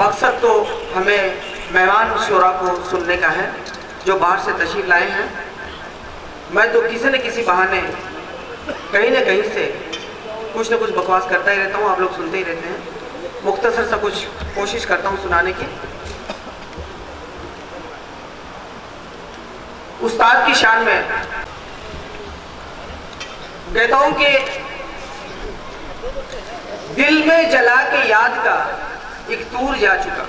मकसद तो हमें मेहमान शोरा को सुनने का है जो बाहर से तशरीफ लाए हैं। मैं तो किसी न किसी बहाने कहीं न कहीं से कुछ न कुछ बकवास करता ही रहता हूँ, आप लोग सुनते ही रहते हैं। मुख्तसर सा कुछ कोशिश करता हूँ सुनाने की। उस्ताद की शान में कहता हूँ कि दिल में जला के याद का एक तूर जा चुका,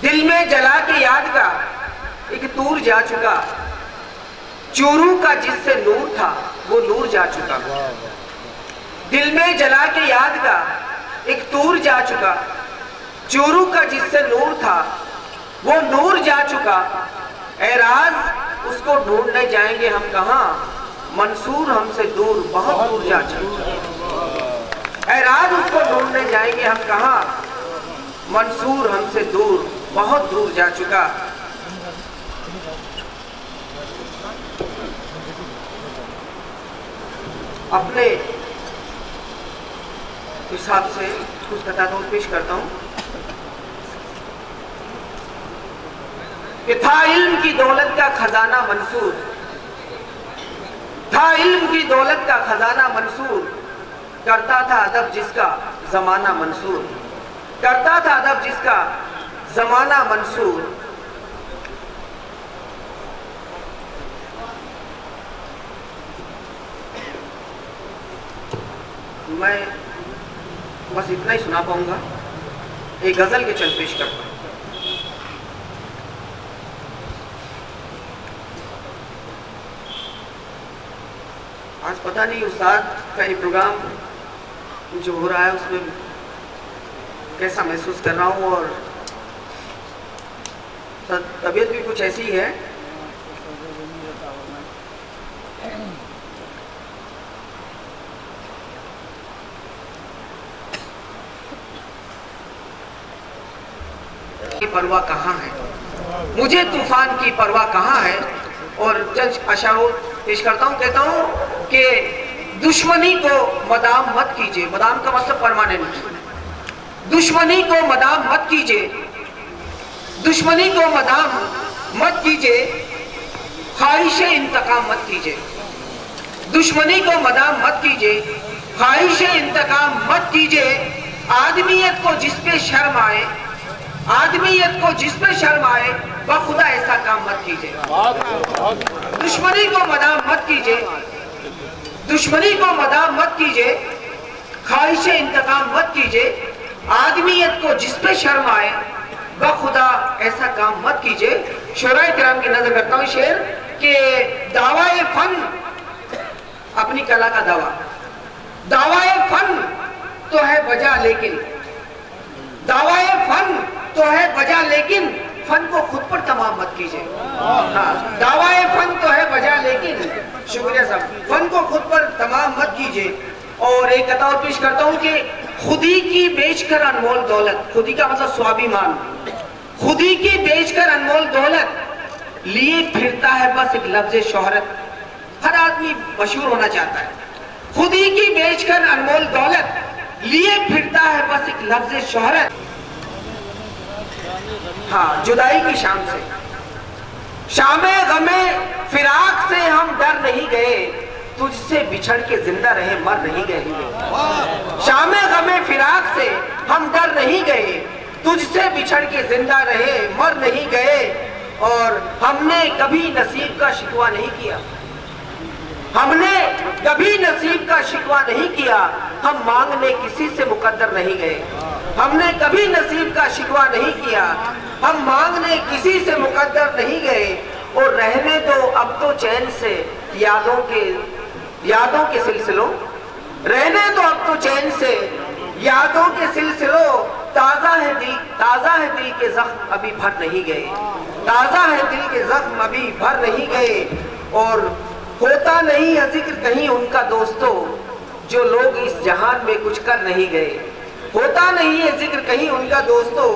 दिल में जला के याद का एक तूर जा चुका, चोरू का जिससे नूर था वो नूर जा चुका। दिल में जला के याद का एक तूर जा चुका, चोरू का जिससे नूर था वो नूर जा चुका। ऐ राज उसको ढूंढने जाएंगे हम कहां, मंसूर हमसे दूर बहुत दूर जा चुका। ऐ राज उसको ढूंढने जाएंगे हम कहां, मंसूर हमसे दूर बहुत दूर जा चुका। अपने हिसाब से कुछ कथा पेश करता हूं कि था इल्म की दौलत का खजाना मंसूर, था इल्म की दौलत का खजाना मंसूर, करता था अदब जिसका जमाना मंसूर, करता था अदब जिसका जमाना मंसूर। मैं बस इतना ही सुना पाऊंगा, एक गजल के चल पेश करता हूं। आज पता नहीं उस्ताद का ये प्रोग्राम जो हो रहा है उसमें कैसा महसूस कर रहा हूँ, और तबीयत भी कुछ ऐसी है की परवाह कहाँ है, मुझे तूफान की परवाह कहाँ है। और चंद अशारों पेश करता हूँ। कहता हूँ कि दुश्मनी को मदाम मत कीजिए, मदाम का मतलब परमानेंट, दुश्मनी को मदाम मत कीजिए, दुश्मनी को मदाम मत कीजिए, ख्वाहिश इंतकाम मत कीजिए, दुश्मनी को मदाम मत कीजिए, ख्वाहिश इंतकाम मत कीजिए। आदमियत को जिस पे शर्म आए, आदमियत को जिस पे शर्म आए, बखुदा ऐसा काम मत कीजिए। दुश्मनी को मदाम मत कीजिए, दुश्मनी को मदाम मत कीजिए, ख्वाहिश इंतकाम मत कीजिए। आदमियत को जिस पे शर्म आए, बखुदा ऐसा काम मत कीजिए। शोराए किराम की नजर करता हूँ शेर कि दावाए फन, अपनी कला का दावा, दावाए फन तो है बजा लेकिन, दावाए फन तो है बजा लेकिन, फन को खुद पर तमाम मत कीजिए। हाँ, दावाए फन तो है बजा लेकिन, शुक्रिया साहब, फन को खुद पर तमाम मत कीजिए। और एक कथा और पेश करता हूँ कि खुदी की बेचकर अनमोल दौलत, खुदी का मतलब स्वाभिमान, खुदी की बेचकर अनमोल दौलत लिए फिरता है बस एक लफ्ज़ शोहरत। हर आदमी मशहूर होना चाहता है, खुदी की बेचकर अनमोल दौलत लिए फिरता है बस एक लफ्ज़ शोहरत। हाँ, जुदाई की शाम से, शामे गमे फिराक से हम डर नहीं गए, तुझसे बिछड़ के जिंदा रहे मर नहीं गए। शामे गमे फिराक से हम डर नहीं गए, तुझसे बिछड़ के जिंदा रहे मर नहीं गए। और हमने कभी नसीब का शिकवा नहीं किया, हमने कभी नसीब का शिकवा नहीं किया, हम मांगने किसी से मुकद्दर नहीं गए। हमने कभी नसीब का शिकवा नहीं किया, हम मांगने किसी से मुकद्दर नहीं गए। और रहने दो अब तो चैन से यादों के सिलसिलों, रहने दो अब तो चैन से यादों के सिलसिलों। ताजा है दिल के जख्म अभी भर नहीं गए, ताजा है दिल के जख्म अभी भर नहीं गए। और होता नहीं है जिक्र कहीं उनका दोस्तों, जो लोग इस जहान में कुछ कर नहीं गए। होता नहीं है जिक्र कहीं उनका दोस्तों,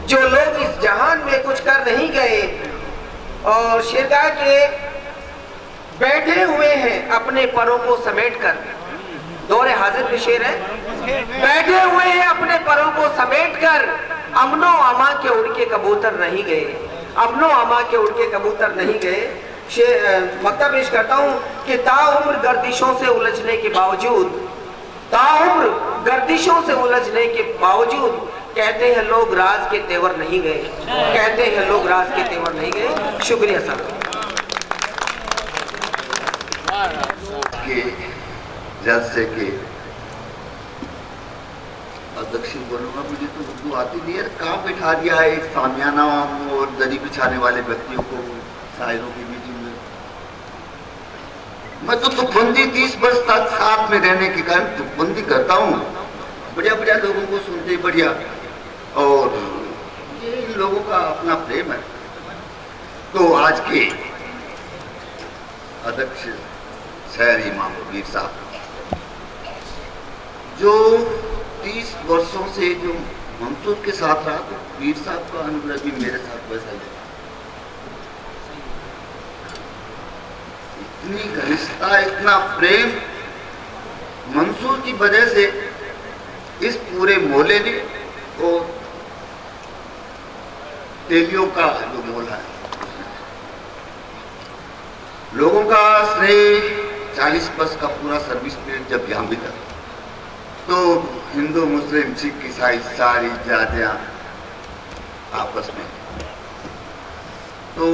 जो लोग इस जहान में कुछ कर नहीं गए। और शेरगा के बैठे हुए हैं अपने परों को समेट कर, दौरे हाजिर में शेर है, बैठे हुए हैं अपने परों अमनो अमा के उड़ के कबूतर नहीं गए, अमनो अमा के उड़ के कबूतर नहीं गए। मतलब पेश करता हूं कि ताउम्र गर्दिशों से उलझने के बावजूद, ताउम्र गर्दिशों से उलझने के बावजूद कहते हैं लोग राज के तेवर नहीं गए, कहते हैं लोग राज के तेवर नहीं गए। शुक्रिया सर। के जलसे के अध्यक्ष बोलूंगा, मुझे तो उर्दू आती नहीं है। कहाँ बैठा दिया है एक सामियाना और दरी बिछाने वाले व्यक्तियों को शायरों की मीटिंग में। मैं तो तुकबंदी 30 वर्ष तक साथ में रहने के कारण तुकबंदी करता हूँ। बढ़िया बढ़िया लोगों को सुनते बढ़िया, और ये इन लोगों का अपना प्रेम है। तो आज के अध्यक्ष शहर इमाम मीर साहब, जो 30 वर्षों से जो मंसूर के साथ रहा, तो मीर साहब का अनुग्रह भी मेरे साथ वैसा ही। इतनी घनिष्ठता, इतना प्रेम मंसूर की वजह से इस पूरे मोहल्ले ने और तेलियों का जो मोहल्ला है, लोगों का स्नेह 40 वर्ष का पूरा सर्विस पीरियड जब यहाँ भी था, तो हिंदू मुस्लिम सिख ईसाई सारी जातियां आपस में, तो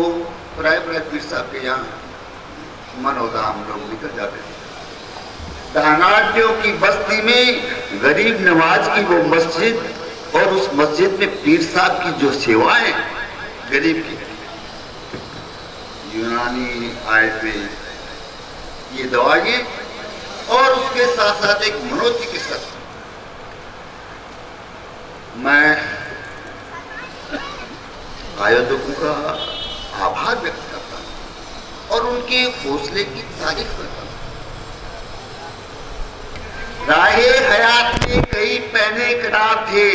प्राय पीर साहब के यहाँ मन होता हम लोग निकल जाते थे। दानाटियों की बस्ती में गरीब नवाज की वो मस्जिद, और उस मस्जिद में पीर साहब की जो सेवाएं गरीब की, यूनानी आयते, ये दवाइयाँ, और उसके साथ साथ एक मनोचिकित्सक। मैं आयोजकों का आभार व्यक्त करता हूं और उनके हौसले की तारीफ करता हूं। राहे हयात में कई पहने किताब थे,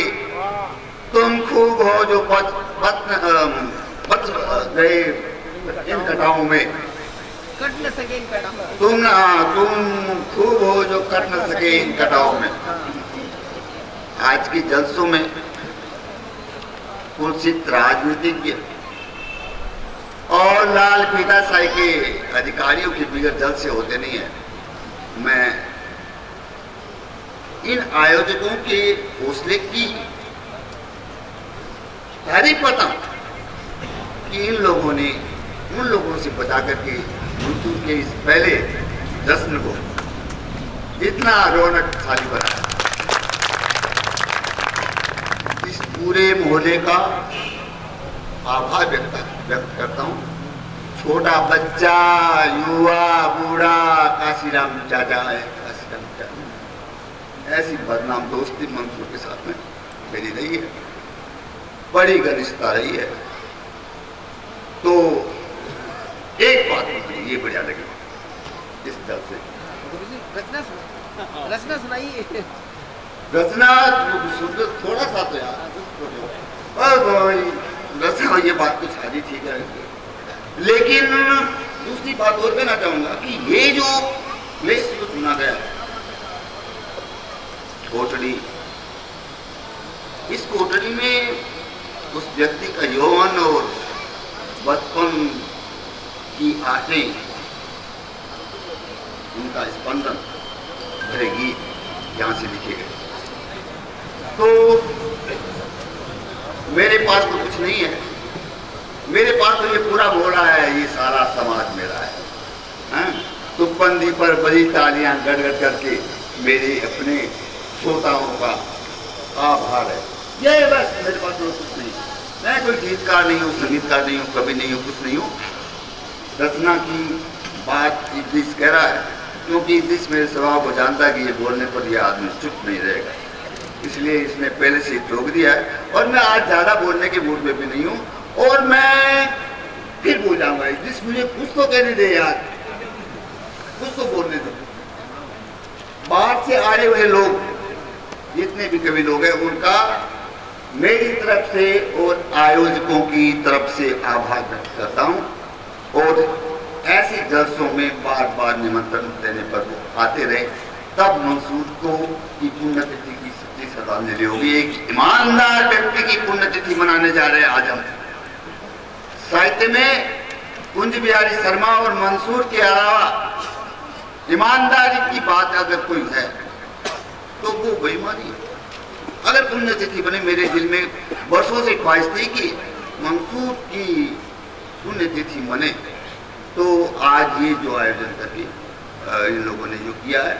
तुम खूब हो जो बच गए इन कटाओं में, कट न सके इन कटाओं, तुम खूब हो जो कट न सके इन कटाओं में। आज के जलसों में कुलसित राजनीतिज्ञ और लाल पीताशाही के अधिकारियों के बिगड़ जलसे होते नहीं है। मैं इन आयोजकों के हौसले की तारीफ करता हूं कि इन लोगों ने उन लोगों से बचा करके मंसूर के इस पहले जश्न को इतना रौनकशाली बनाया। इस पूरे मोहल्ले का आभार व्यक्त करता हूँ। छोटा बच्चा, युवा, बूढ़ा, काशीराम चाचा है, काशीराम चाचा, ऐसी बदनाम दोस्ती मंसूर के साथ में मेरी रही है, बड़ी घनिष्ठता रही है। तो एक बात ये बढ़िया लगी इस दल से, रचना सुनाइए। रचना थोड़ा सा तो यार, रचना ये बात तो सारी ठीक है, लेकिन दूसरी बात और कहना चाहूंगा कि ये जो प्लेस जो चुना गया कोटड़ी, इस कोटड़ी में उस व्यक्ति का यौवन और बचपन की आशें, उनका स्पंदन भरे गीत यहाँ से लिखे गए। तो मेरे पास तो कुछ नहीं है, मेरे पास तो ये पूरा घोड़ा है, ये सारा समाज मेरा है। तुकबंदी पर बड़ी तालियां गड़गड़ करके मेरे अपने श्रोताओं का आभार है। ये बस, मेरे पास तो कुछ नहीं। मैं कोई गीतकार नहीं हूँ, संगीतकार नहीं हूँ, कवि नहीं हूँ, कुछ नहीं हूँ। रचना की बात इद्रिस कह रहा है, क्योंकि इद्रिस मेरे स्वभाव को जानता है कि ये बोलने पर यह आदमी चुप नहीं रहेगा, इसलिए इसने पहले से टोक दिया है। और मैं आज ज्यादा बोलने के मूड में भी नहीं हूँ, और मैं फिर बोल जाऊंगा। इद्रिस मुझे कुछ तो कहने दे यार, कुछ तो बोलने दो। बाहर से आए हुए लोग, जितने भी कवि लोग हैं, उनका मेरी तरफ से और आयोजकों की तरफ से आभार व्यक्त करता हूँ। और ऐसे जलसों में बार बार निमंत्रण देने पर वो आते रहे, तब मंसूर को की पुण्यतिथि की सच्ची सदा श्रद्धांजलि होगी। एक ईमानदार व्यक्ति की पुण्यतिथि मनाने जा रहे हैं आज हम। साहित्य में कुंज बिहारी शर्मा और मंसूर के अलावा ईमानदारी की बात अगर कोई है तो वो बेईमानी है। अगर पुण्यतिथि बने, मेरे दिल में वर्षों से ख्वाहिश थी कि मंसूर की पुण्यतिथि बने, तो आज ये जो आयोजन करके इन लोगों ने जो किया है,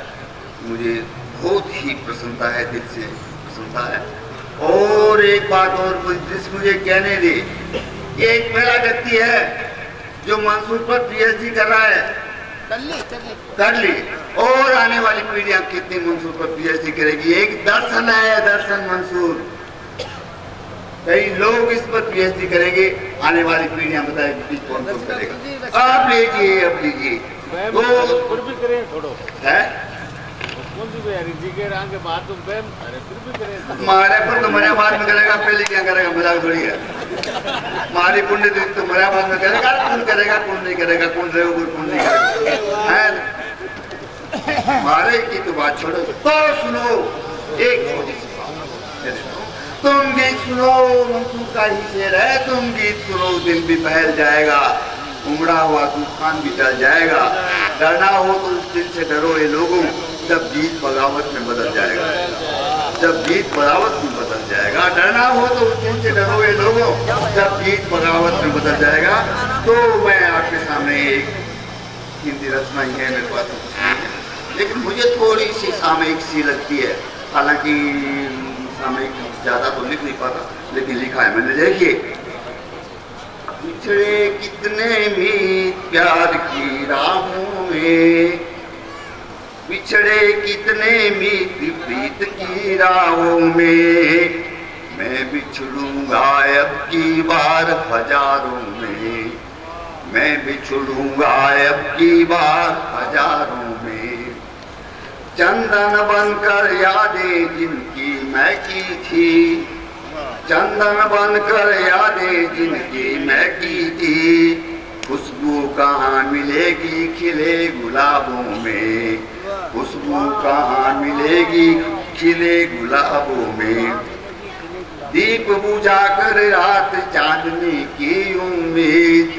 मुझे बहुत ही प्रसन्नता है, दिल से प्रसन्नता है। और एक बात और मुझे कहने दे, ये एक पहला व्यक्ति है जो मंसूर पर पीएचडी कर रहा है। कर ली और आने वाली पीढ़ियां कितनी मंसूर पर पीएचडी करेगी। एक दर्शन है, दर्शन मंसूर, कई लोग इस पर पीएचडी करेंगे, आने वाली पीढ़ियां बताएगी कौन कौन करेगा। आप लीजिए, अब लीजिए तो भी करें थोड़ो है हमारे पर तो मरिया बाद में करेगा, पहले क्या करेगा, मजाक थोड़ी है। हमारी पुण्य तो मरिया बाद में करेगा, कौन करेगा कौन नहीं करेगा, कौन रहेगा कौन नहीं करेगा। हमारे की तो बात छोड़ो। तो सुनो एक छोटी सी बात, तुम गीत सुनो, मंसूर का ही शेर है, तुम गीत सुनो, दिन भी बहल जाएगा, उमड़ा हुआ तूफान भी टल जाएगा। डरना हो तो उस दिन से डरो ये लोगों, जब जीत बगावत में बदल जाएगा, जब जीत बगावत में बदल जाएगा। डरना हो तो उस दिन से डरो ये लोगों, जब जीत बगावत में बदल जाएगा। तो मैं आपके सामने एक हिंदी रचना ही है मेरे पास, लेकिन मुझे थोड़ी सी सामयिक सी लगती है, हालांकि सामयिक ज्यादा तो लिख नहीं पाता, लेकिन लिखा है मैंने। देखिए, बिछड़े कितने मीत प्यार की राहों में, बिछड़े कितने मीत प्रीत की राहों में, मैं बिछड़ूंगा अब की बार हजारों में, मैं बिछड़ूंगा अब की बार हजारों में। चंदन बनकर यादें जिनकी मैं की थी, चंदन बनकर यादें जिनकी मैं की थी, खुशबू कहाँ मिलेगी खिले गुलाबों में, खुशबू कहाँ मिलेगी खिले गुलाबों में। दीप बुझाकर रात चांदनी की उम्मीद,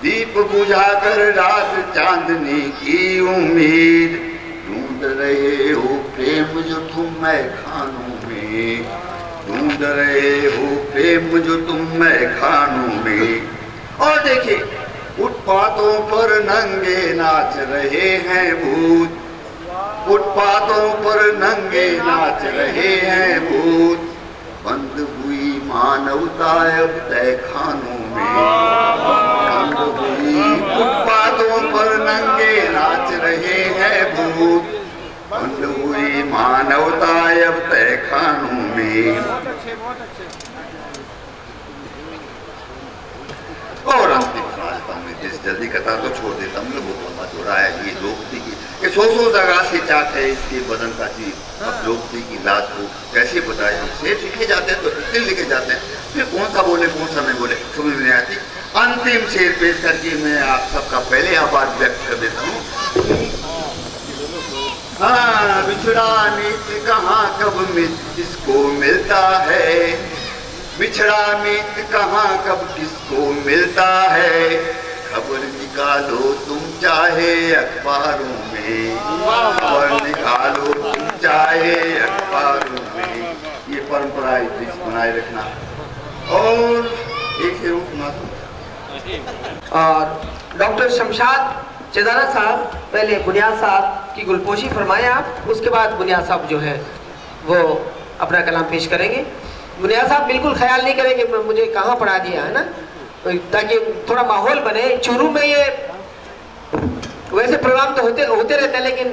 दीप बुझाकर रात चांदनी की उम्मीद, ढूंढ रहे हो प्रेम जो तुम मैं खानों में, ढूंढ रहे हो प्रेम जो तुम मैं खानों में। और देखिए, फुटपाथों पर नंगे नाच रहे हैं भूत, फुटपाथों पर नंगे नाच रहे हैं भूत, बंद हुई मानवता अब तय खानों में, बंद हुई फुटपाथों पर नंगे नाच रहे हैं भूत, बंद हुई मानवता अब तय खानों में। और अंतिम जिस जल्दी कथा तो छोड़ देता हूँ, वो लंबा जोड़ा है। ये लोकती की सौ जगह से चाट है इसके बदन का चीज, अब लोकती की लात को कैसे बताए। हम शेर लिखे जाते हैं तो इतने लिखे जाते हैं, फिर कौन सा बोले कौन सा नहीं बोले समझ नहीं आती। अंतिम शेर पेश करके मैं आप सबका पहले आभार व्यक्त कर देता हूँ। हाँ, बिछड़ा मीत कहाँ कब मित किसको मिलता है, बिछड़ा मीत कहाँ कब किसको मिलता है, खबर निकालो तुम चाहे अखबारों में, खबर निकालो तुम चाहे अखबारों में। ये परंपरा बनाए रखना। और एक शेर सुना दूं। और डॉक्टर शमशाद चेदारा साहब पहले बुनियाद साहब की गुलपोशी फरमाए आप, उसके बाद बुनियाद साहब जो है वो अपना कलाम पेश करेंगे। बुनियाद साहब बिल्कुल ख्याल नहीं करेंगे मुझे कहाँ पढ़ा दिया है ना, ताकि थोड़ा माहौल बने। चूरू में ये वैसे प्रोग्राम तो होते रहते हैं, लेकिन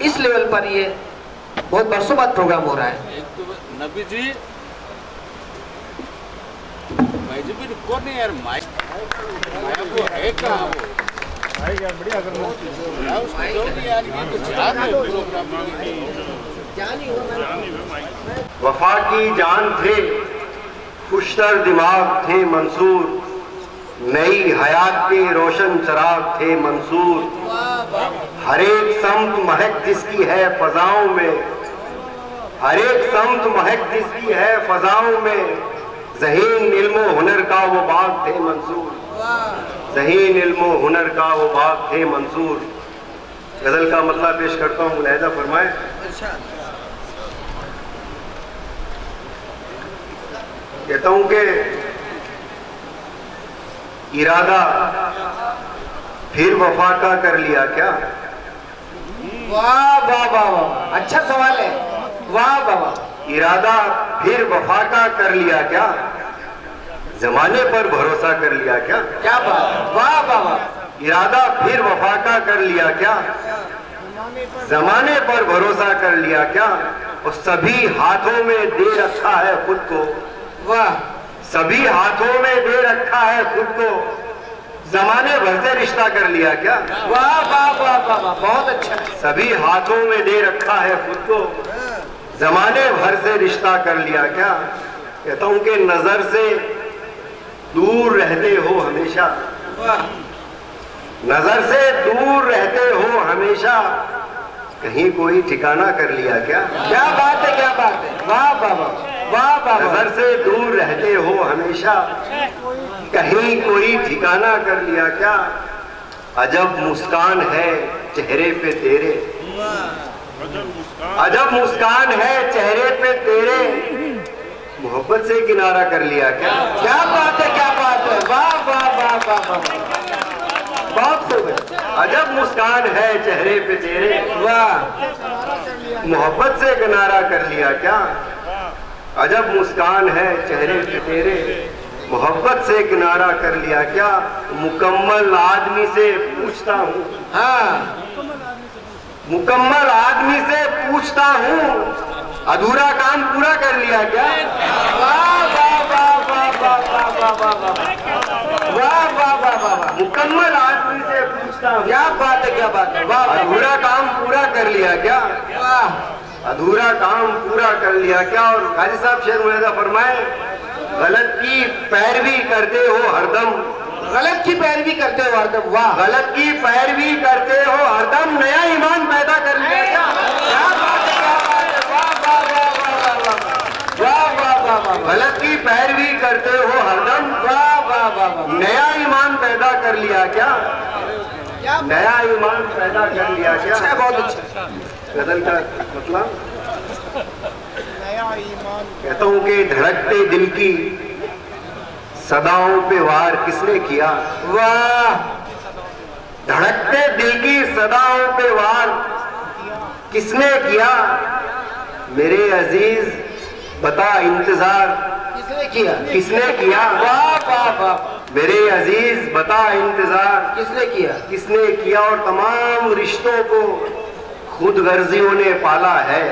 इस लेवल पर ये बहुत बरसों बाद प्रोग्राम हो रहा है। नबी जी कौन है यार, वो है कहाँ वो बढ़िया वफा की जान थे, खुशतर दिमाग थे मंसूर, नई हयात के रोशन चराग थे मंसूर, हर एक सम्त महक जिसकी है फजाओं में, हर एक समत महक जिसकी है फजाओं में, ज़हीन इल्मो हुनर का वो बाग थे मंसूर, ज़हीन इल्मो हुनर का वो बाग थे मंसूर। गजल का मतलब पेश करता हूँ, मुलाहिजा फरमाए। कहता हूं कि इरादा फिर वफा का कर लिया क्या? वाह वाह वाह वाह, अच्छा सवाल है। वाह वाह वाह। इरादा फिर वफा का कर लिया क्या? जमाने पर भरोसा कर लिया क्या? क्या बात, वाह वाह वाह। इरादा फिर वफा का कर लिया क्या? जमाने पर भरोसा कर लिया क्या? और सभी हाथों में दे रखा है खुद को, वाह, सभी हाथों में दे रखा है खुद को, जमाने भर से रिश्ता कर लिया क्या? वाह वाह वाह वाह वाह, बहुत अच्छा। सभी हाथों में दे रखा है खुद को, जमाने भर से रिश्ता कर लिया क्या? कहता हूं कि नजर से दूर रहते हो हमेशा, नजर से दूर रहते हो हमेशा, कहीं कोई ठिकाना कर लिया क्या? क्या बात है, क्या बात है, वाह वाह वाह वाह वाह। नजर से दूर रहते हो हमेशा, कहीं कोई ठिकाना कर लिया क्या? अजब मुस्कान है चेहरे पे तेरे, अजब मुस्कान है चेहरे पे तेरे, मोहब्बत से किनारा कर लिया क्या? क्या बात है, क्या बात है, वाह वाह वाह वाह वाह, बहुत खूब। अजब मुस्कान है चेहरे पे तेरे, वाह, मोहब्बत से किनारा कर लिया क्या? अजब मुस्कान है चेहरे पे तेरे, मोहब्बत से किनारा कर लिया क्या? मुकम्मल आदमी से पूछता हूँ, हाँ, मुकम्मल आदमी से पूछता हूँ, अधूरा काम पूरा कर लिया क्या? वाह वाह वाह वाह वाह वाह वाह वाह वाह वाह वाह वाह, मुकम्मल आदमी से पूछता हूँ, क्या बात है, क्या बात है, वाह वाह, अधूरा काम पूरा कर लिया क्या? वाह, अधूरा काम पूरा कर लिया क्या? और गाजी साहब शेर मुलाहिजा फरमाए, गलत की पैरवी करते हो हरदम, गलत की पैरवी करते हो हरदम, वाह, गलत की पैरवी करते हो हरदम, नया ईमान पैदा कर लिया क्या? क्या बात है, क्या बात है, वाह वाह वाह वाह वाह वाह वाह वाह वाह, गलत की पैरवी करते हो हरदम, वाह वाह वाह वाह, नया ईमान पैदा कर लिया क्या? नया ईमान पैदा कर लिया क्या? अच्छा, बहुत अच्छा। गजल का मतलब कहता हूं कि धड़कते दिल की सदाओं पे वार किसने किया? वाह, धड़कते दिल की सदाओं पे वार किसने किया? मेरे अजीज बता इंतजार किसने किया? किसने किया? वाह वाह वाह, मेरे अजीज बता इंतजार किसने किया? किसने किया? और तमाम रिश्तों को खुद गर्जियों ने पाला है,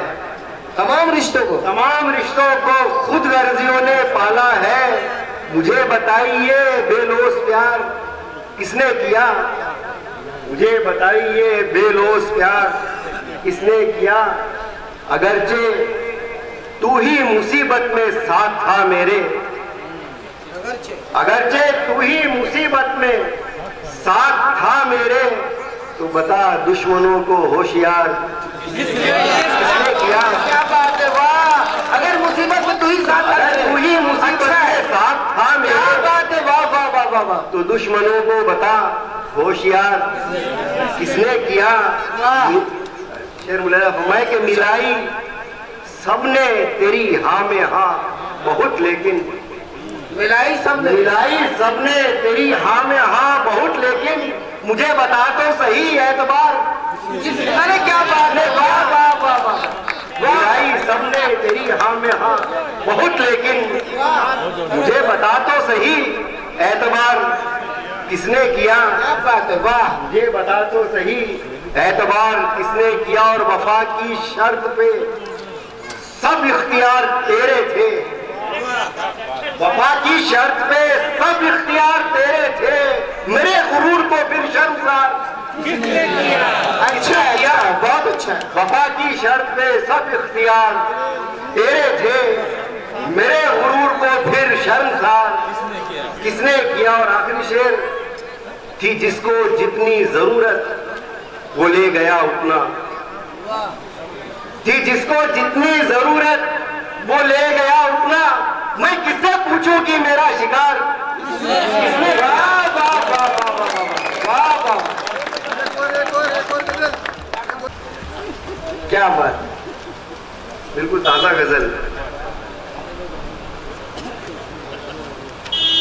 तमाम रिश्तों को, तमाम रिश्तों को खुद गर्जियों ने पाला है। मुझे बताइए बेलोस प्यार किसने किया? मुझे बताइए बेलोस प्यार किसने किया? अगरचे तू ही मुसीबत में साथ था मेरे, अगरचे तू ही मुसीबत में साथ था मेरे, तो बता दुश्मनों को होशियार किसने किया? क्या बात है, वाह, अगर मुसीबत में तू ही साथ था, तू ही मुसीबत में साथ था क्या मेरे, बात है, वाह वाह वाह वाह वाह, तो दुश्मनों को बता होशियार किसने किया? शेर मुलाहिजा फरमाए कि मिलाई सबने तेरी हाँ में हाँ बहुत, लेकिन मिलाई सबने, मिलाई सबने तेरी हाँ में हाँ बहुत, लेकिन मुझे बता तो सही एतबार अरे क्या बात है, वाह वाह वाह वाह, मिलाई सबने तेरी हाँ में हाँ बहुत, लेकिन मुझे बता तो सही एतबार किसने किया? क्या बात है, वाह, मुझे बता तो सही एतबार किसने किया? और वफा की शर्त पे सब इख्तियार तेरे थे, वफा की शर्त पे सब इख्तियार तेरे थे, मेरे गुरूर को फिर शर्मसार किसने किया? अच्छा है, क्या बहुत अच्छा है, वफा की शर्त पे सब इख्तियार तेरे थे, मेरे गुरूर को फिर शर्मसार किसने किया? और आखिरी शेर, थी जिसको जितनी जरूरत वो ले गया उतना, थी जिसको जितनी जरूरत ले गया उतना, मैं किससे पूछूं कि मेरा शिकार किसने? वाह वाह वाह वाह वाह वाह, क्या बात, बिल्कुल ताजा गजल।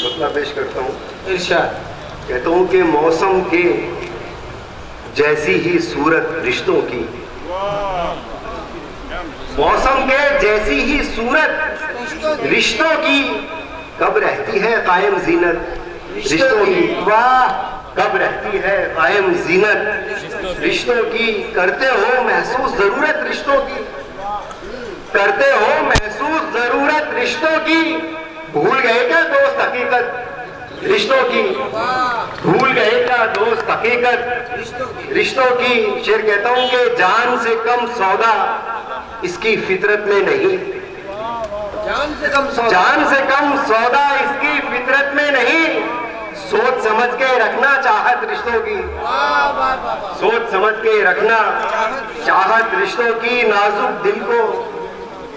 मतलब पेश करता हूँ, इरशाद। कहता हूँ कि मौसम के जैसी ही सूरत रिश्तों की, मौसम के जैसी ही सूरत रिश्तों की, कब रहती है कायम जीनत रिश्तों की। वाह, कब रहती है कायम जीनत रिश्तों की। करते हो महसूस जरूरत रिश्तों की, करते हो महसूस जरूरत रिश्तों की। भूल गए क्या दोस्त हकीकत रिश्तों की, भूल गए क्या दोस्त हकीकत रिश्तों की। शेर कहता हूं कि जान से कम सौदा इसकी फितरत में नहीं, जान से कम सौदा, जान से कम सौदा इसकी फितरत में नहीं। सोच समझ के रखना चाहत रिश्तों की, सोच समझ के रखना चाहत रिश्तों की। नाजुक दिल को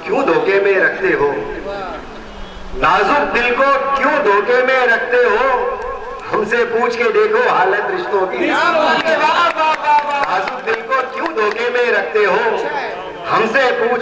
क्यों धोखे में रखते हो, नाजुक दिल को क्यों धोखे में रखते हो। हमसे पूछ के देखो हालत रिश्तों की। नाजुक दिल को क्यों धोखे में रखते हो, हमसे पूछ